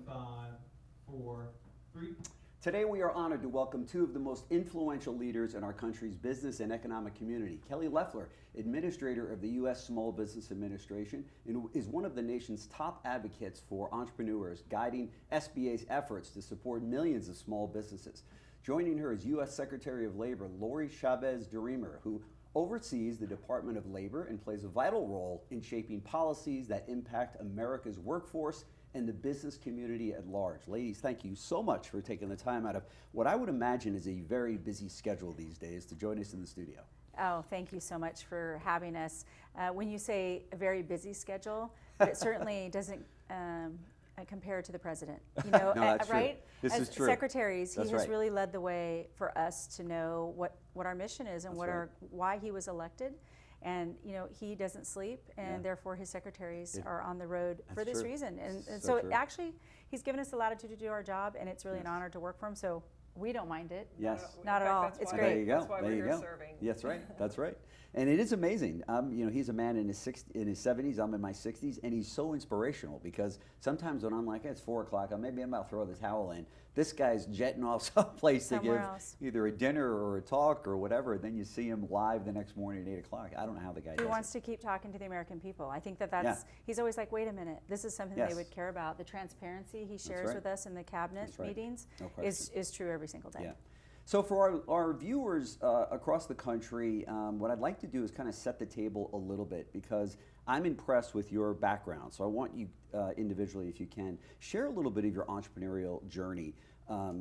5, 4, 3. Today we are honored to welcome two of the most influential leaders in our country's business and economic community. Kelly Loeffler, Administrator of the U.S. Small Business Administration, and is one of the nation's top advocates for entrepreneurs, guiding SBA's efforts to support millions of small businesses. Joining her is U.S. Secretary of Labor Lori Chavez-DeRemer, who oversees the Department of Labor and plays a vital role in shaping policies that impact America's workforce and the business community at large. Ladies, thank you so much for taking the time out of what I would imagine is a very busy schedule these days to join us in the studio. Oh, thank you so much for having us. When you say a very busy schedule, it certainly doesn't compare to the president. You know, No, that's right? True. This As is true. secretaries, he That's has right. really led the way for us to know what our mission is and That's what right. why he was elected. And you know, he doesn't sleep, and Yeah. therefore his secretaries are on the road for That's this true. reason. And So so true. actually, he's given us the latitude to do our job, and it's really an Yes. honor to work for him. So we don't mind it. Yes. Not at all. It's There great. you go. That's why there we're you here go. serving. That's right. That's right. And it is amazing. You know, he's a man in his 70s. I'm in my 60s, and he's so inspirational because sometimes when I'm like, it's 4 o'clock, maybe I'm about to throw the towel in. This guy's jetting off someplace to Somewhere give else. either a dinner or a talk or whatever. Then you see him live the next morning at 8 o'clock. I don't know how the guy He does wants it. to keep talking to the American people. I think that's, he's always like, wait a minute, this is something Yes. they would care about. The transparency he shares right. with us in the cabinet That's right. meetings No question. is true every single day. Yeah. So for our viewers across the country, what I'd like to do is kind of set the table a little bit because I'm impressed with your background. So I want you individually, if you can, share a little bit of your entrepreneurial journey,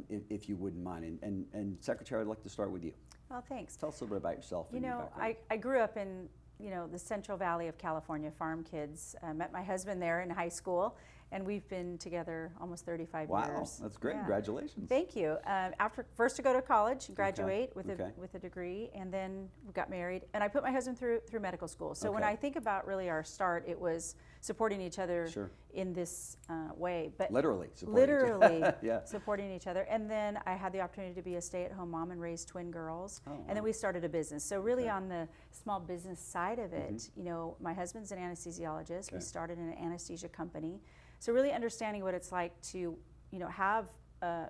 if you wouldn't mind. And Secretary, I'd like to start with you. Well, thanks. Tell us a little bit about yourself You and your know, background. I grew up in, you know, the Central Valley of California, farm kids. Met my husband there in high school, and we've been together almost 35 Wow, years. that's great. Yeah. Congratulations. Thank you. After first to go to college, graduate with okay. with a degree, and then we got married. And I put my husband through medical school. So when Okay. I think about really our start, it was supporting each other Sure. in this way. But Literally. supporting each other. literally Yeah. supporting each other. And then I had the opportunity to be a stay-at-home mom and raise twin girls. Oh, And then wow. we started a business. So really Okay. on the small business side of it, you know, my husband's an anesthesiologist. We Okay. started an anesthesia company. So really understanding what it's like to, you know,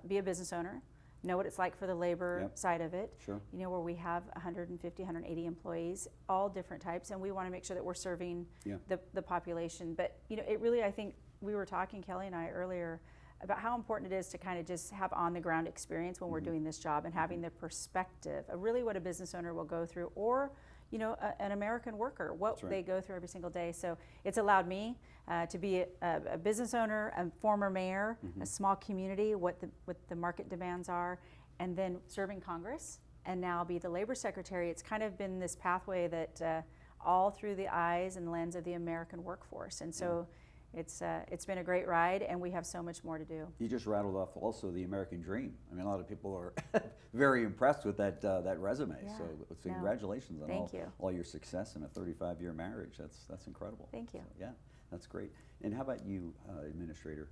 be a business owner, know what it's like for the labor Yep. side of it. Sure. You know, where we have 150, 180 employees, all different types, and we want to make sure that we're serving Yeah. the population. But, you know, it really, I think we were talking, Kelly and I, earlier about how important it is to kind of just have on-the-ground experience when we're doing this job and having the perspective of really what a business owner will go through, or, you know, an American worker, what That's right. they go through every single day. So it's allowed me to be a business owner, a former mayor, a small community, what the market demands are, and then serving Congress, and now be the labor secretary. It's kind of been this pathway that all through the eyes and lens of the American workforce. And so it's been a great ride, and we have so much more to do. You just rattled off also the American dream. I mean, a lot of people are very impressed with that resume. Yeah. So No. congratulations on Thank you. all your success in a 35-year marriage. That's incredible. Thank you. So, yeah, that's great. And how about you, Administrator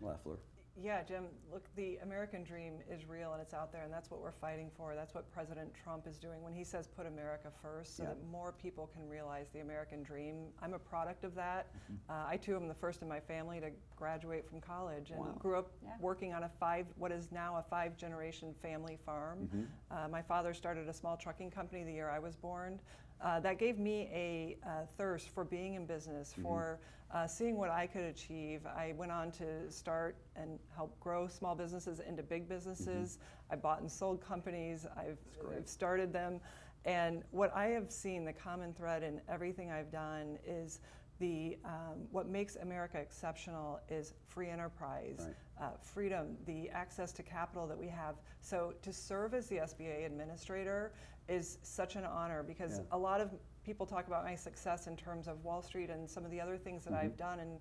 Loeffler? Yeah, Jim, look, the American dream is real and it's out there, and that's what we're fighting for. That's what President Trump is doing when he says put America first, so Yeah. that more people can realize the American dream. I'm a product of that. I too am the first in my family to graduate from college, and Wow. grew up Yeah. working on what is now a 5-generation family farm. My father started a small trucking company the year I was born. That gave me a thirst for being in business, for seeing what I could achieve. I went on to start and help grow small businesses into big businesses. I bought and sold companies. I've started them. And what I have seen, the common thread in everything I've done is what makes America exceptional is free enterprise, freedom, the access to capital that we have. So to serve as the SBA administrator is such an honor, because a lot of people talk about my success in terms of Wall Street and some of the other things that I've done in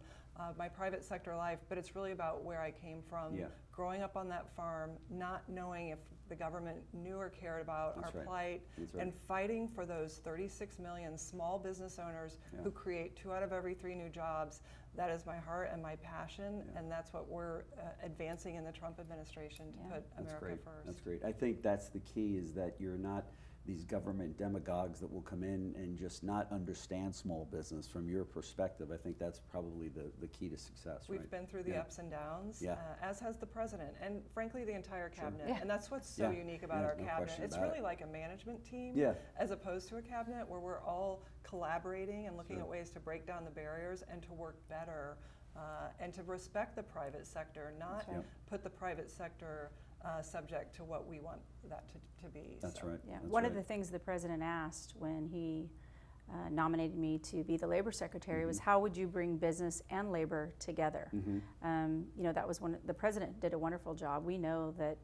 my private sector life, but it's really about where I came from, growing up on that farm, not knowing if the government knew or cared about our plight, and fighting for those 36 million small business owners who create 2 out of every 3 new jobs. That is my heart and my passion, and that's what we're advancing in the Trump administration, to put America first. That's great. I think that's the key, is that you're not these government demagogues that will come in and just not understand small business from your perspective. I think that's probably the key to success. We've right? been through the Yeah. ups and downs, Yeah. As has the president, and frankly the entire cabinet. Yeah. And that's what's so Yeah. unique about Yeah, our no cabinet. question It's about really it. like a management team, Yeah. as opposed to a cabinet where we're all collaborating and looking Sure. at ways to break down the barriers and to work better, and to respect the private sector, not right. Yep. put the private sector subject to what we want that to be. That's So. right. Yeah, That's one right. of the things the president asked when he nominated me to be the labor secretary was, how would you bring business and labor together? You know, that was the president did a wonderful job. We know that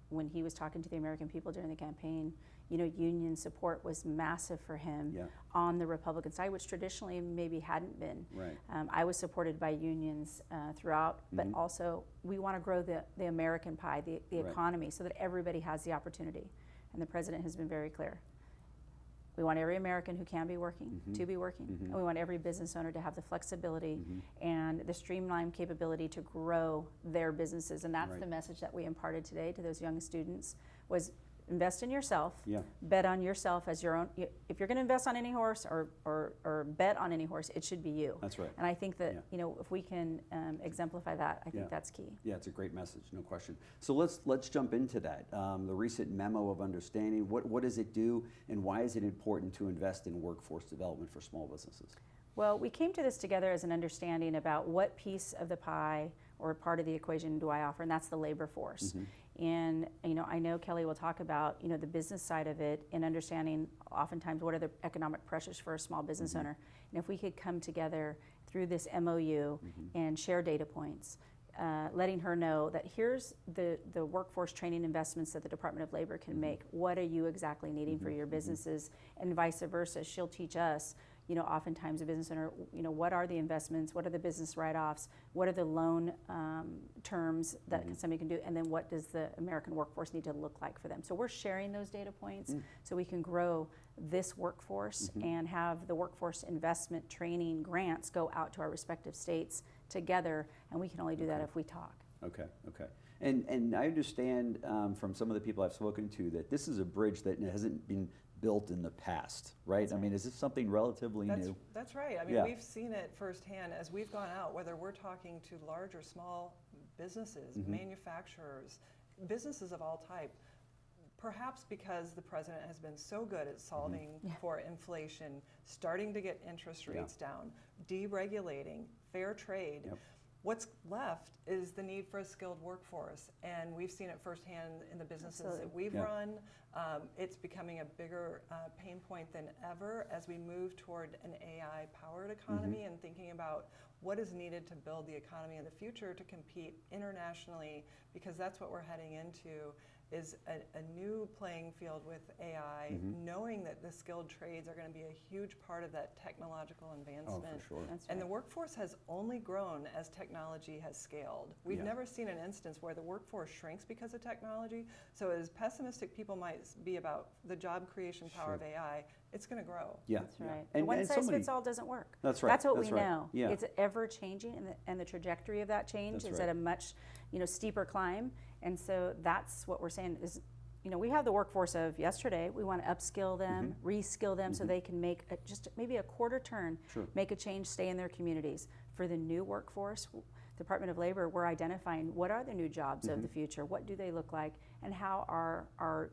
when he was talking to the American people during the campaign, you know, union support was massive for him Yeah. on the Republican side, which traditionally maybe hadn't been. Right. I was supported by unions throughout, but also we want to grow the American pie, the Right. economy, so that everybody has the opportunity. And the president has been very clear. We want every American who can be working to be working, and we want every business owner to have the flexibility and the streamlined capability to grow their businesses. And that's Right. the message that we imparted today to those young students was invest in yourself, Yeah. bet on yourself as your own. If you're going to invest on any horse or bet on any horse, it should be you. That's right. And I think that Yeah. you know, if we can exemplify that, I think Yeah. that's key. Yeah, it's a great message, no question. So let's jump into that. The recent memo of understanding. What does it do, and why is it important to invest in workforce development for small businesses? Well, we came to this together as an understanding about what piece of the pie or part of the equation do I offer, and that's the labor force. And you know, I know Kelly will talk about, you know, the business side of it and understanding oftentimes what are the economic pressures for a small business owner. And if we could come together through this MOU and share data points, letting her know that here's the workforce training investments that the Department of Labor can make. What are you exactly needing for your businesses, and vice versa. She'll teach us, you know, oftentimes a business owner, you know, what are the investments, what are the business write-offs, what are the loan terms that somebody can do, and then what does the American workforce need to look like for them. So we're sharing those data points so we can grow this workforce and have the workforce investment training grants go out to our respective states together, and we can only do that if we talk. Okay, okay. And I understand from some of the people I've spoken to that this is a bridge that hasn't been built in the past, right? I mean, is this something relatively new? That's right. I mean, Yeah. we've seen it firsthand as we've gone out, whether we're talking to large or small businesses, manufacturers, businesses of all type. Perhaps because the president has been so good at solving for inflation, starting to get interest rates down, deregulating, fair trade. Yep. What's left is the need for a skilled workforce, and we've seen it firsthand in the businesses that we've run. It's becoming a bigger pain point than ever as we move toward an AI-powered economy and thinking about what is needed to build the economy of the future to compete internationally, because that's what we're heading into, is a new playing field with AI, knowing that the skilled trades are going to be a huge part of that technological advancement. Oh, for sure. That's And the right. workforce has only grown as technology has scaled. We've Yeah. never seen an instance where the workforce shrinks because of technology. So as pessimistic people might be about the job creation power of AI, it's going to grow. Yeah. That's right. And One size somebody- fits all doesn't work. That's right, That's what that's we right. know. Yeah. It's ever changing, and the trajectory of that change That's is right. at a much, you know, steeper climb. And so that's what we're saying is, you know, we have the workforce of yesterday. We want to upskill them, reskill them, so they can make just maybe a quarter turn, Sure. make a change, stay in their communities. For the new workforce, Department of Labor, we're identifying what are the new jobs of the future, what do they look like, and how are our,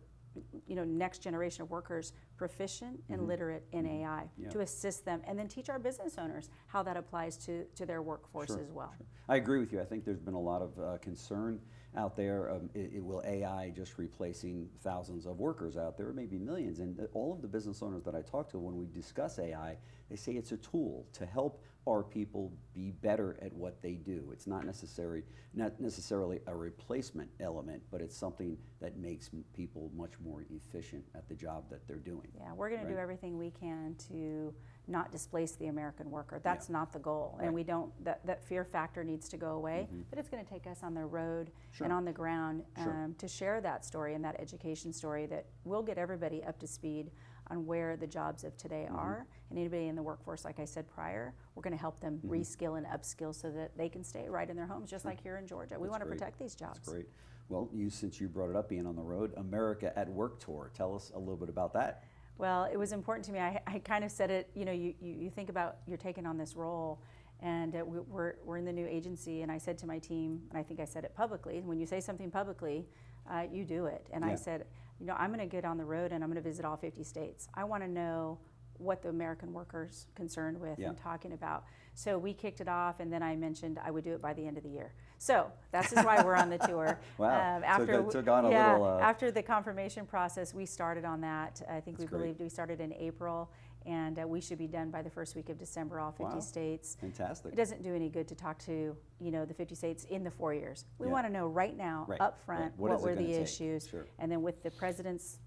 you know, next generation of workers proficient and literate in AI Yeah. to assist them, and then teach our business owners how that applies to their workforce Sure, as well. sure. I agree with you. I think there's been a lot of concern out there. Will AI just replacing thousands of workers out there, maybe millions? And all of the business owners that I talk to, when we discuss AI, they say it's a tool to help our people be better at what they do. It's not necessarily a replacement element, but it's something that makes people much more efficient at the job that they're doing. Yeah, we're going to do Right. everything we can to not displace the American worker. That's not the goal, Right. and we don't. That fear factor needs to go away. But it's going to take us on the road Sure. and on the ground Sure. to share that story and that education story that will get everybody up to speed on where the jobs of today are. And anybody in the workforce, like I said prior, we're going to help them reskill and upskill so that they can stay right in their homes, just like here in Georgia. We That's want to great. protect these jobs. That's great. Well, since you brought it up, being on the road, America at Work Tour. Tell us a little bit about that. Well, it was important to me. I kind of said it, you think about you're taking on this role, and we're in the new agency, and I said to my team, and I think I said it publicly, when you say something publicly, you do it. And I said, I'm going to get on the road and I'm going to visit all 50 states. I want to know what the American worker's concerned with and talking about. So we kicked it off, and then I mentioned I would do it by the end of the year. So that's just why we're on the tour. Wow. After after the confirmation process, we started on that. I think believed we started in April, and we should be done by the first week of December, all 50 states. Fantastic. It doesn't do any good to talk to the 50 states in the 4 years. We want to know right now, up front, what were the issues, and then with the president's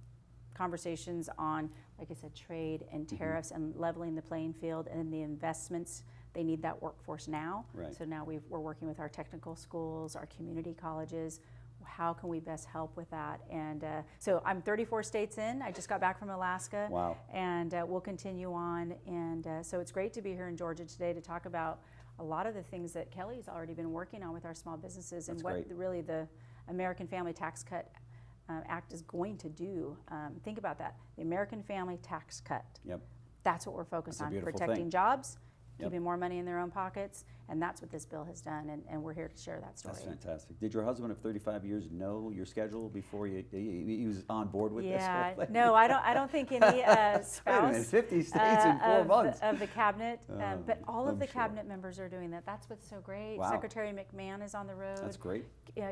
conversations on, like I said, trade and tariffs and leveling the playing field, and then the investments. They need that workforce now. So now we're working with our technical schools, our community colleges. How can we best help with that? And so I'm 34 states in. I just got back from Alaska. Wow. And we'll continue on. And so it's great to be here in Georgia today to talk about a lot of the things that Kelly's already been working on with our small businesses and what really the American Family Tax Cut Act is going to do. Think about that. The American Family Tax Cut. That's what we're focused on, protecting jobs, keeping more money in their own pockets, and that's what this bill has done, and we're here to share that story. That's fantastic. Did your husband of 35 years know your schedule before he was on board with this whole thing? No, I don't think any spouse 50 states in 4 months. Of the cabinet, but all of the cabinet members are doing that. That's what's so great. Wow. Secretary McMahon is on the road. That's great.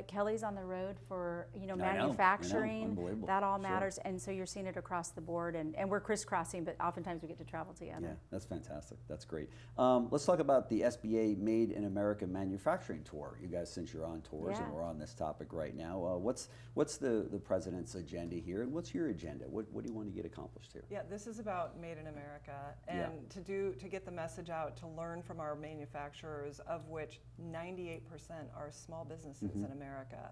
Kelly's on the road for manufacturing. I know. Unbelievable. That all matters, and so you're seeing it across the board, and we're crisscrossing, but oftentimes we get to travel together. Yeah, that's fantastic. That's great. Let's talk about the SBA Made in America Manufacturing Tour. You guys, since you're on tours and we're on this topic right now, what's the president's agenda here, and what's your agenda? What do you want to get accomplished here? Yeah, this is about Made in America, and to get the message out, to learn from our manufacturers, of which 98% are small businesses in America.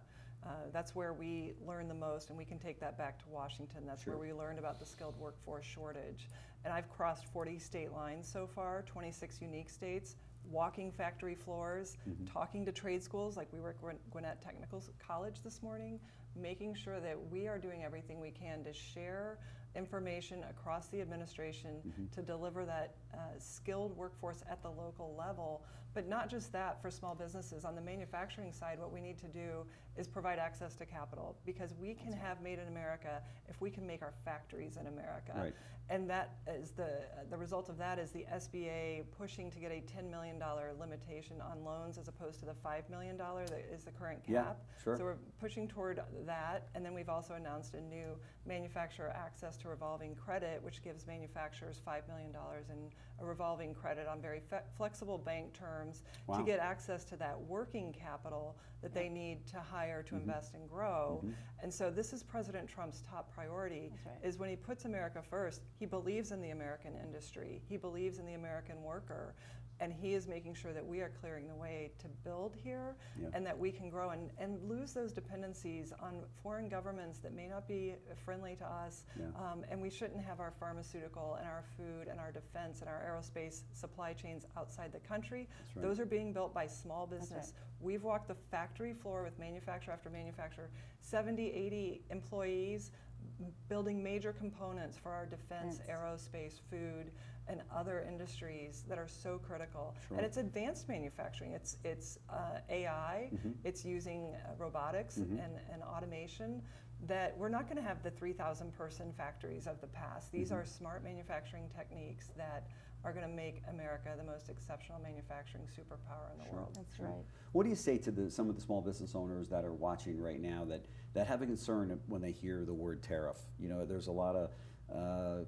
That's where we learn the most, and we can take that back to Washington. That's where we learned about the skilled workforce shortage. And I've crossed 40 state lines so far, 26 unique states, walking factory floors, talking to trade schools, like we were at Gwinnett Technical College this morning, making sure that we are doing everything we can to share information across the administration to deliver that skilled workforce at the local level. But not just that, for small businesses. On the manufacturing side, what we need to do is provide access to capital, because we can have Made in America if we can make our factories in America. And that is the result of that is the SBA pushing to get a $10 million limitation on loans as opposed to the $5 million that is the current cap. So we're pushing toward that, and then we've also announced a new manufacturer access to revolving credit, which gives manufacturers $5 million in a revolving credit on very flexible bank terms to get access to that working capital that they need to hire to invest and grow. And so this is President Trump's top priority, is when he puts America first, he believes in the American industry, he believes in the American worker, and he is making sure that we are clearing the way to build here and that we can grow and lose those dependencies on foreign governments that may not be friendly to us. And we shouldn't have our pharmaceutical and our food and our defense and our aerospace supply chains outside the country. Those are being built by small business. We've walked the factory floor with manufacturer after manufacturer, 70, 80 employees building major components for our defense, aerospace, food, and other industries that are so critical. And it's advanced manufacturing. It's AI. It's using robotics and automation. That we're not going to have the 3,000 person factories of the past. These are smart manufacturing techniques that are going to make America the most exceptional manufacturing superpower in the world. That's right. What do you say to some of the small business owners that are watching right now that have a concern when they hear the word tariff? There's a lot of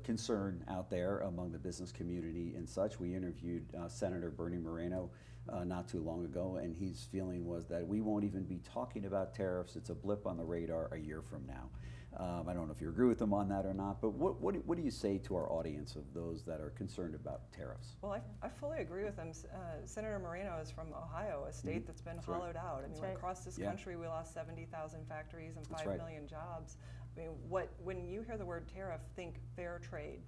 concern out there among the business community and such. We interviewed Senator Bernie Moreno not too long ago, and his feeling was that we won't even be talking about tariffs. It's a blip on the radar a year from now. I don't know if you agree with him on that or not, but what do you say to our audience of those that are concerned about tariffs? Well, I fully agree with him. Senator Moreno is from Ohio, a state that's been hollowed out. I mean, across this country, we lost 70,000 factories and 5 million jobs. I mean, when you hear the word tariff, think fair trade.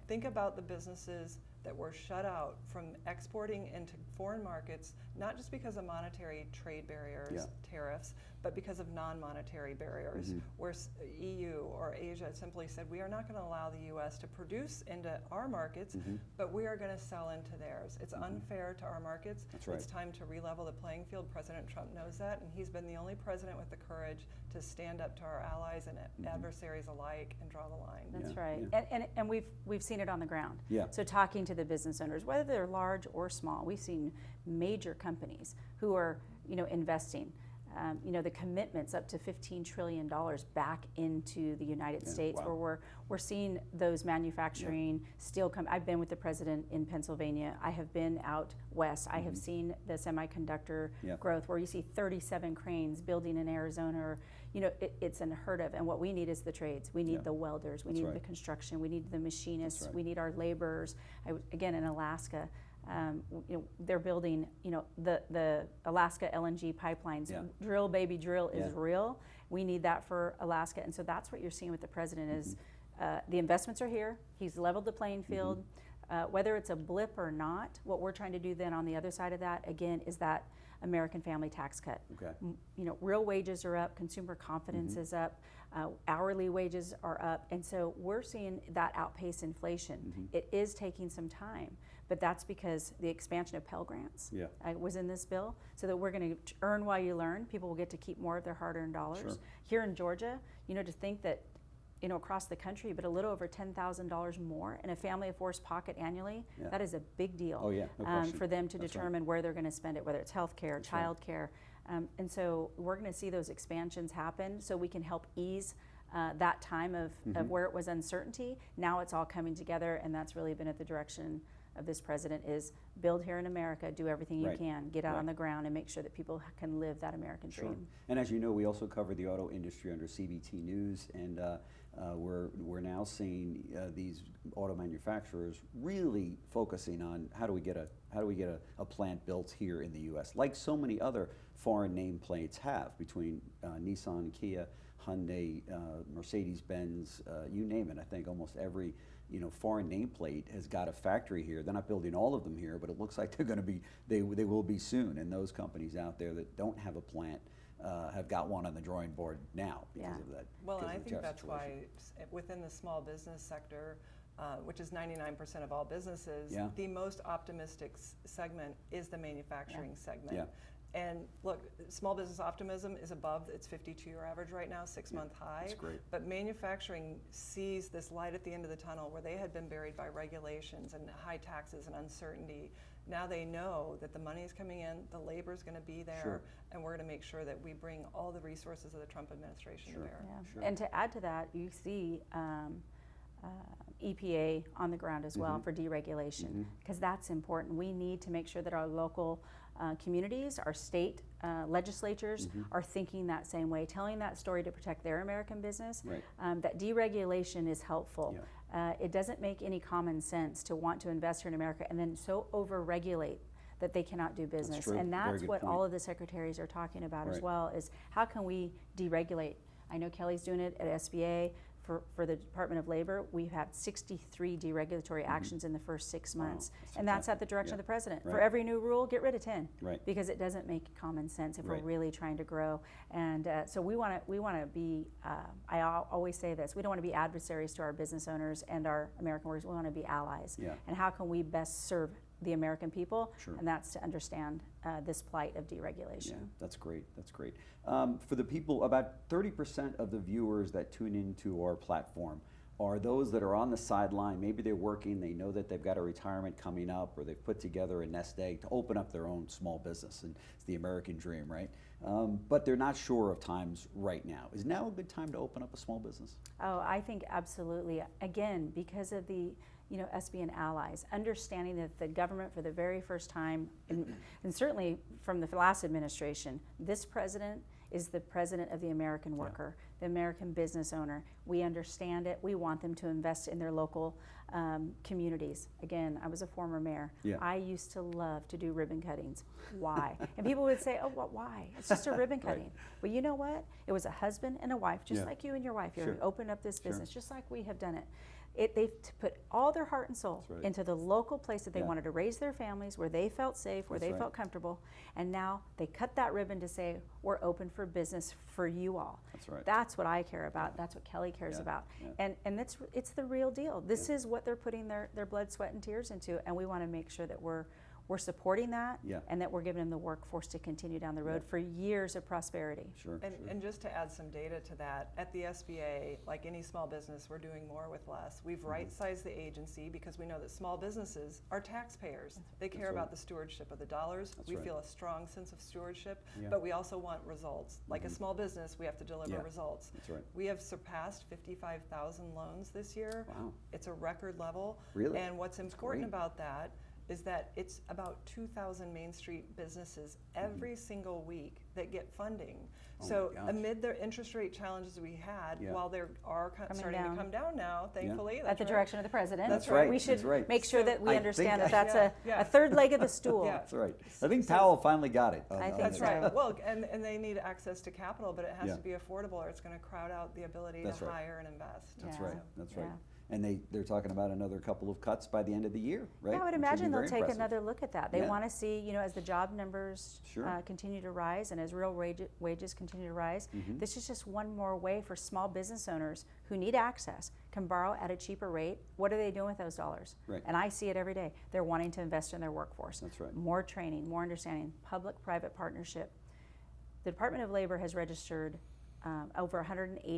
Think about the businesses that we're shut out from exporting into foreign markets, not just because of monetary trade barriers, tariffs, but because of non-monetary barriers, where EU or Asia simply said, we are not going to allow the U.S. to produce into our markets, but we are going to sell into theirs. It's unfair to our markets. That's right. It's time to re-level the playing field. President Trump knows that, and he's been the only president with the courage to stand up to our allies and adversaries alike and draw the line. That's right. And we've seen it on the ground. So talking to the business owners, whether they're large or small, we've seen major companies who are, investing. The commitments up to $15 trillion back into the United States, where we're seeing those manufacturing steel come. I've been with the president in Pennsylvania. I have been out west. I have seen the semiconductor growth, where you see 37 cranes building in Arizona. Or, it's unheard of. And what we need is the trades. We need the welders. We need the construction. We need the machinists. We need our laborers. Again, in Alaska. They're building, the Alaska LNG pipelines. Drill, baby, drill is real. We need that for Alaska. And so that's what you're seeing with the president is the investments are here. He's leveled the playing field. Whether it's a blip or not, what we're trying to do then on the other side of that, again, is that American family tax cut. Real wages are up, consumer confidence is up, hourly wages are up, and so we're seeing that outpace inflation. It is taking some time, but that's because the expansion of Pell Grants was in this bill, so that we're going to earn while you learn. People will get to keep more of their hard-earned dollars. Here in Georgia, to think that across the country, but a little over $10,000 more in a family of four's pocket annually, that is a big deal for them to determine where they're going to spend it, whether it's health care, child care. And so we're going to see those expansions happen so we can help ease that time of where it was uncertainty. Now it's all coming together, and that's really been at the direction of this president is build here in America, do everything you can, get out on the ground and make sure that people can live that American dream. And as you know, we also cover the auto industry under CBT News, and we're now seeing these auto manufacturers really focusing on how do we get a plant built here in the U.S. like so many other foreign nameplates have between Nissan, Kia, Hyundai, Mercedes-Benz, you name it. I think almost every foreign nameplate has got a factory here. They're not building all of them here, but it looks like they're going to be. They will be soon. And those companies out there that don't have a plant have got one on the drawing board now because of that. Well, and I think that's why within the small business sector, which is 99% of all businesses, the most optimistic segment is the manufacturing segment. And look, small business optimism is above its 52-year average right now, 6-month high. That's great. But manufacturing sees this light at the end of the tunnel where they had been buried by regulations and high taxes and uncertainty. Now they know that the money is coming in, the labor is going to be there, and we're going to make sure that we bring all the resources of the Trump administration to bear. And to add to that, you see EPA on the ground as well for deregulation, because that's important. We need to make sure that our local communities, our state legislatures are thinking that same way, telling that story to protect their American business, that deregulation is helpful. It doesn't make any common sense to want to invest here in America and then so over-regulate that they cannot do business. And that's what all of the secretaries are talking about as well, is how can we deregulate? I know Kelly's doing it at SBA. For the Department of Labor, we've had 63 deregulatory actions in the first 6 months. And that's at the direction of the president. For every new rule, get rid of 10. Because it doesn't make common sense if we're really trying to grow. And so we want to be, I always say this, we don't want to be adversaries to our business owners and our American workers. We want to be allies. And how can we best serve the American people? And that's to understand this plight of deregulation. That's great. That's great. For the people, about 30% of the viewers that tune into our platform are those that are on the sideline. Maybe they're working, they know that they've got a retirement coming up, or they've put together a nest egg to open up their own small business, and it's the American dream, right? But they're not sure of times right now. Is now a good time to open up a small business? Oh, I think absolutely. Again, because of the SBN allies, understanding that the government for the very first time, and certainly from the last administration, this president is the president of the American worker, the American business owner. We understand it. We want them to invest in their local communities. Again, I was a former mayor. I used to love to do ribbon cuttings. Why? And people would say, oh, well, why? It's just a ribbon cutting. Well, you know what? It was a husband and a wife, just like you and your wife. You opened up this business, just like we have done it. They've put all their heart and soul That's right. into the local place that they Yeah. wanted to raise their families, where they felt safe, where That's they right. felt comfortable, and now they cut that ribbon to say, we're open for business for you all. That's right. That's what I care about. That's what Kelly cares Yeah. about. Yeah. And it's the real deal. This is what they're putting their blood, sweat, and tears into, and we want to make sure that we're supporting that, Yeah. and that we're giving them the workforce to continue down the road for years of prosperity. Sure. And just to add some data to that, at the SBA, like any small business, we're doing more with less. We've right-sized the agency because we know that small businesses are taxpayers. They care right. about the stewardship of the dollars. That's We right. feel a strong sense of stewardship, Yeah. but we also want results. Like a small business, we have to deliver Yeah. results. That's right. We have surpassed 55,000 loans this year. Wow. It's a record level. Really? And what's important great. about that is that it's about 2,000 Main Street businesses every single week that get funding. Oh my So gosh. amid the interest rate challenges we had, Yeah. while they are starting down. to come down now, thankfully. At that's the right. direction of the president. That's right. We should That's right. make sure that we I understand think that that's Yeah. a third leg of the stool. Yeah. That's right. I think Powell finally got it. I think That's so. right. Well, and they need access to capital, but it has Yeah. to be affordable or it's going to crowd out the ability That's to right. hire and invest. That's Yeah. right. That's right. Yeah. And they're talking about another couple of cuts by the end of the year, right? Yeah, I would Which would imagine be they'll very take impressive. another look at that. They Yeah. want to see, as the job numbers Sure. continue to rise and as real wages continue to rise, Mm-hmm. this is just one more way for small business owners who need access, can borrow at a cheaper rate. What are they doing with those dollars? Right. And I see it every day. They're wanting to invest in their workforce. That's right. More training, more understanding, public-private partnership. The Department of Labor has registered over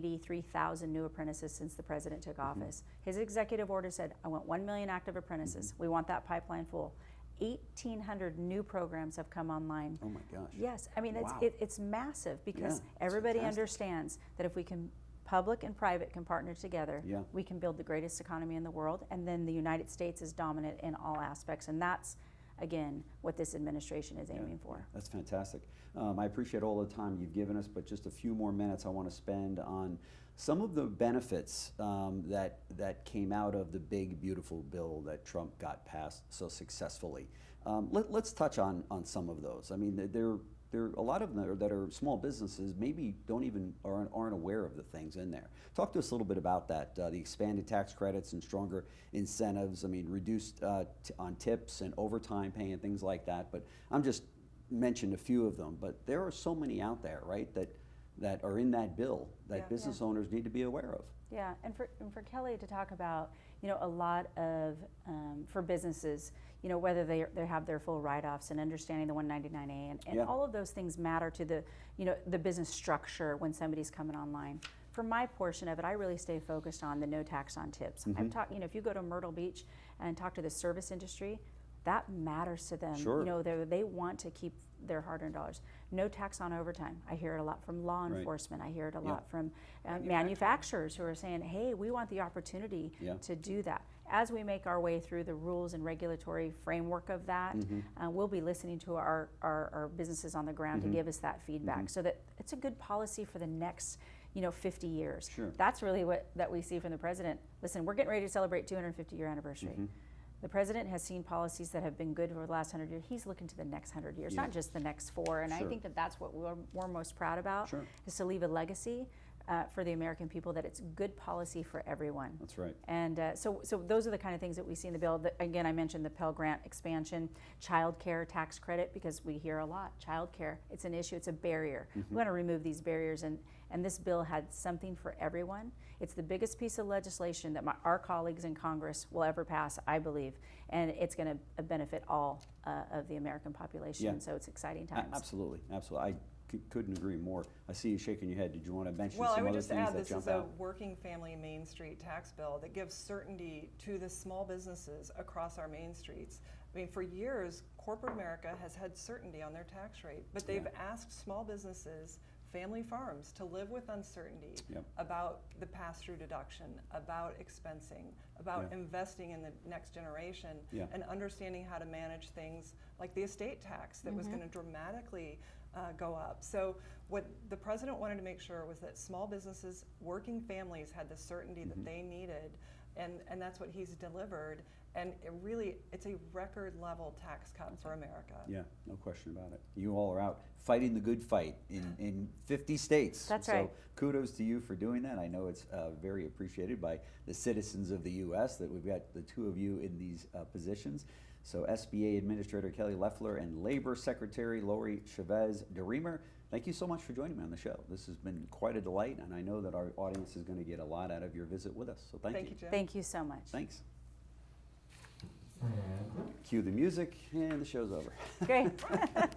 183,000 new apprentices since the president took Mm-hmm. office. His executive order said, I want 1 million active apprentices. Mm-hmm. We want that pipeline full. 1,800 new programs have come online. Oh my gosh. Yes, I mean, Wow. it's massive because Yeah, it's everybody fantastic. understands that if we can, public and private can partner together, Yeah. we can build the greatest economy in the world, and then the United States is dominant in all aspects, and that's, again, what this administration is aiming for. That's fantastic. I appreciate all the time you've given us, but just a few more minutes I want to spend on some of the benefits that came out of the big, beautiful bill that Trump got passed so successfully. Let's touch on some of those. I mean, there are a lot of them that are small businesses maybe aren't aware of the things in there. Talk to us a little bit about that, the expanded tax credits and stronger incentives. I mean, reduced on tips and overtime pay and things like that. But I'm just mentioned a few of them. But there are so many out there, right, that are in that bill that Yeah. business owners need to be aware of. Yeah, and for Kelly to talk about, a lot of, for businesses, whether they have their full write-offs and understanding the 199A and Yeah. all of those things matter to the, the business structure when somebody's coming online. For my portion of it, I really stay focused on the no tax on tips. Mm-hmm. I've talked, if you go to Myrtle Beach and talk to the service industry, that matters to them. Sure. They want to keep their hard-earned dollars. No tax on overtime. I hear it a lot from law Right. enforcement. I hear it a Yeah. lot from manufacturers who are saying, hey, we want the opportunity Yeah. to do that. As we make our way through the rules and regulatory framework of that, Mm-hmm. we'll be listening to our businesses on the ground to give us that feedback so that it's a good policy for the next 50 years. Sure. That's really that we see from the president. Listen, we're getting ready to celebrate 250-year anniversary. Mm-hmm. The president has seen policies that have been good over the last 100 years. He's looking to the next 100 years, Yeah. not just the next 4. And I Sure. think that's what we're most proud about, Sure. is to leave a legacy for the American people, that it's good policy for everyone. That's right. And so those are the kind of things that we see in the bill. Again, I mentioned the Pell Grant expansion, child care tax credit, because we hear a lot, child care, it's an issue, it's a barrier. We want to remove these barriers, and this bill had something for everyone. It's the biggest piece of legislation that our colleagues in Congress will ever pass, I believe, and it's going to benefit all of the American population, Yeah. so it's exciting times. Absolutely. Absolutely. I couldn't agree more. I see you shaking your head. Did you want to mention Well, I some would other just things add, that this jump is a out? working family Main Street tax bill that gives certainty to the small businesses across our main streets. I mean, for years, corporate America has had certainty on their tax rate, but they've asked small businesses, family farms, to live with uncertainty Yep. about the pass-through deduction, about expensing, about Yeah. investing in the next generation, Yeah. and understanding how to manage things like the estate tax that was going to dramatically go up. So what the president wanted to make sure was that small businesses, working families, had the certainty that they needed, and that's what he's delivered. And it's a record level tax cut for America. Yeah, no question about it. You all are out fighting the good fight in 50 states. That's so right. Kudos to you for doing that. I know it's very appreciated by the citizens of the U.S. that we've got the two of you in these positions. So SBA Administrator Kelly Loeffler and Labor Secretary Lori Chavez-DeRemer, thank you so much for joining me on the show. This has been quite a delight, and I know that our audience is going to get a lot out of your visit with us. So thank you. Thank you, Jim. Thank you so much. Thanks. And Cue the music, and the show's over. Great.